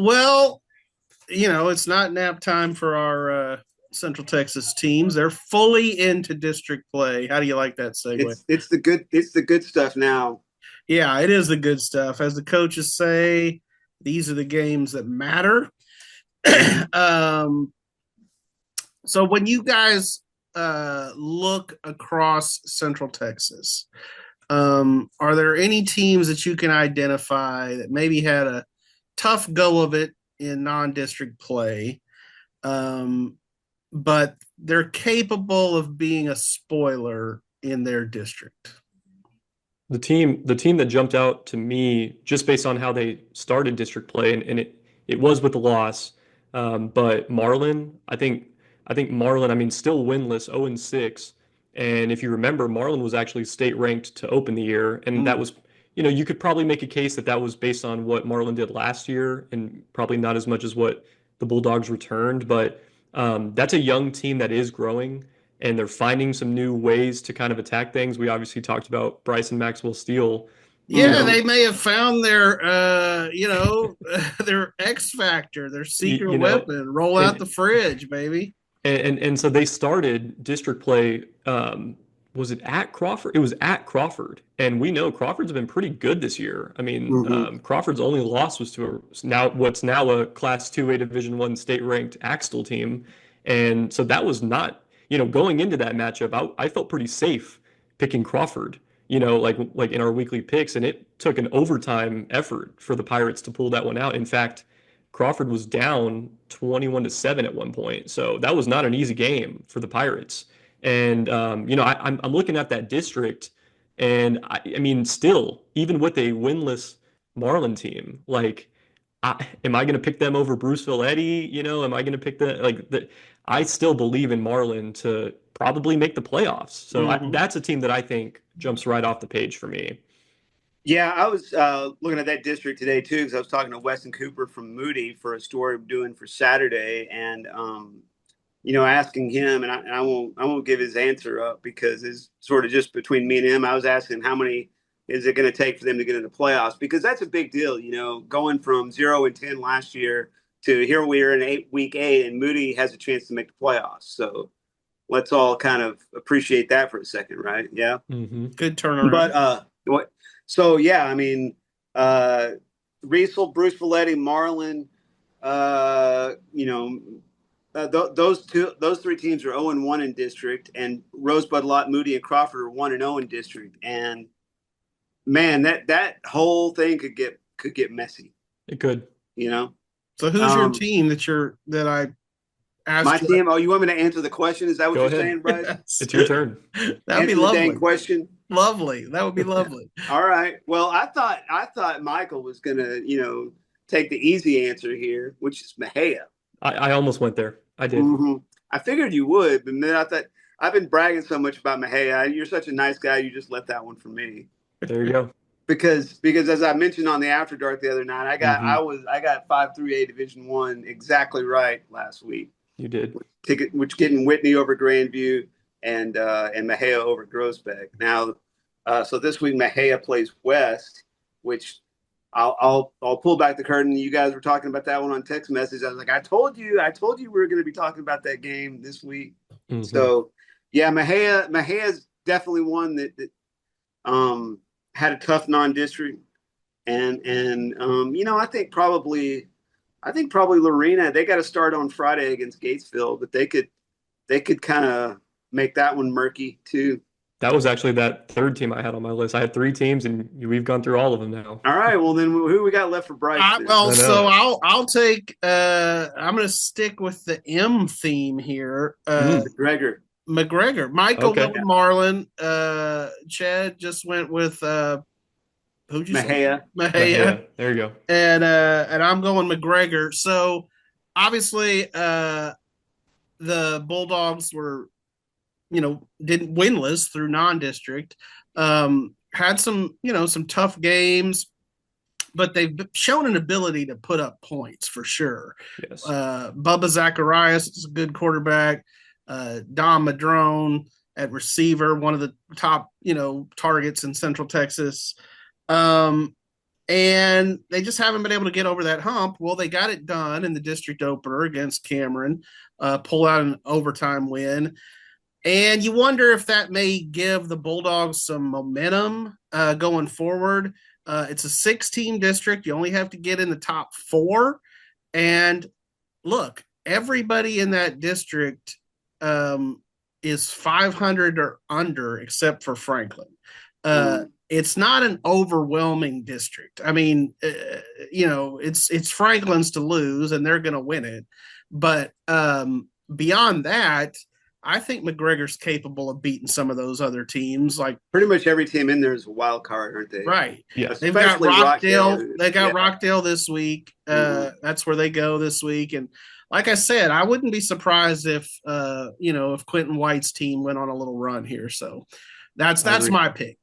Well, it's not nap time for our Central Texas teams. They're fully into district play. How do you like that segue? It's the good stuff now. Yeah, it is the good stuff. As the coaches say, these are the games that matter. Hmm. um, so when you guys look across Central Texas, are there any teams that you can identify that maybe had a tough go of it in non-district play, um, but they're capable of being a spoiler in their district? The team that jumped out to me just based on how they started district play, and it was with a loss. But Marlin, I think Marlin, I mean, still winless, 0-6. And if you remember, Marlin was actually state ranked to open the year, and that Mm. was, you could probably make a case that that was based on what Marlin did last year, and probably not as much as what the Bulldogs returned. But that's a young team that is growing and they're finding some new ways to kind of attack things. We obviously talked about Bryson Maxwell Steele. You Yeah, know, they may have found their, their X factor, their you, secret you know, weapon. Roll out and the fridge, baby. and so they started district play. Was it at Crawford? It was at Crawford, and we know Crawford's been pretty good this year. I mean, Hmm. Crawford's only loss was to what's now a Class 2A Division One state ranked Axtell team, and so that was not going into that matchup. I felt pretty safe picking Crawford. Like in our weekly picks, and it took an overtime effort for the Pirates to pull that one out. In fact, Crawford was down 21-7 at one point. So that was not an easy game for the Pirates. And I'm looking at that district, and I mean, still, even with a winless Marlin team, like, am I going to pick them over Bruceville Eddy? Am I going to pick the? I still believe in Marlin to probably make the playoffs. So Hmm. that's a team that I think jumps right off the page for me. Yeah, I was looking at that district today too because I was talking to Weston Cooper from Moody for a story I'm doing for Saturday, and asking him, and I won't give his answer up because it's sort of just between me and him. I was asking him how many is it going to take for them to get into playoffs because that's a big deal. Going from 0-10 last year to here we are in week 8, and Moody has a chance to make the playoffs. So let's all kind of appreciate that for a second, right? Yeah. Hmm. Good But turnaround. what? So yeah, I mean, uh, Riesel, Bruce Valetti, Marlin, uh, you know, those three teams are 0-1 in district, and Rosebud, Lot, Moody, and Crawford are 1-0 in district. And man, that whole thing could get messy. It could. You know, So who's your um, team that I my asked you? team. Oh, you want me to answer the question? Is that what Go you're ahead. saying, Bryce? Yes. It's your turn. That'd be Answer the dang lovely. question. Lovely. That would be lovely. All right. Well, I thought Michael was gonna, take the easy answer here, which is Mejia. I almost went there. I did. Hmm. I figured you would, but then I thought I've been bragging so much about Mejia. You're such a nice guy. You just left that one for me There you go. because as I mentioned on the After Dark the other night, Hmm. I got 5-3A Division One exactly right last week. You did. Which getting Whitney over Grandview and Mejia over Groesbeck. Now, so this week Mejia plays West, which I'll pull back the curtain. You guys were talking about that one on text message. I was like, I told you we were going to be talking about that game this week. Hmm. So yeah, Mejia is definitely one that had a tough non-district, and I think probably Lorena, they got to start on Friday against Gatesville, but they could kind of make that one murky too. That was actually that third team I had on my list. I had three teams, and we've gone through all of them now. All right, well then who we got left for Bryce then? Well, I so know. I'll take. I'm going to stick with the M theme here. Mm, McGregor. McGregor. Michael went okay. with Marlin. Chad just went with who'd you say? Mahia. Mejia. Mahia. There you go. And I'm going McGregor. So obviously, the Bulldogs were, didn't winless through non-district. Had some tough games, but they've shown an ability to put up points for sure. Yes. Bubba Zacharias is a good quarterback. Dom Madrone at receiver, one of the top, targets in Central Texas. Um, and they just haven't been able to get over that hump. Well, they got it done in the district opener against Cameron, pull out an overtime win. And you wonder if that may give the Bulldogs some momentum going forward. It's a 6-team district. You only have to get in the top 4. And look, everybody in that district is 500 or under, except for Franklin. It's not an overwhelming district. I mean, it's Franklin's to lose, and they're going to win it. But beyond that, I think McGregor's capable of beating some of those other teams. Like pretty much every team in there is a wild card, aren't they? Right. Yeah. They've got Rockdale. They got yeah. Rockdale this week. That's where they go this week. And like I said, I wouldn't be surprised if if Quentin White's team went on a little run here. So that's my pick.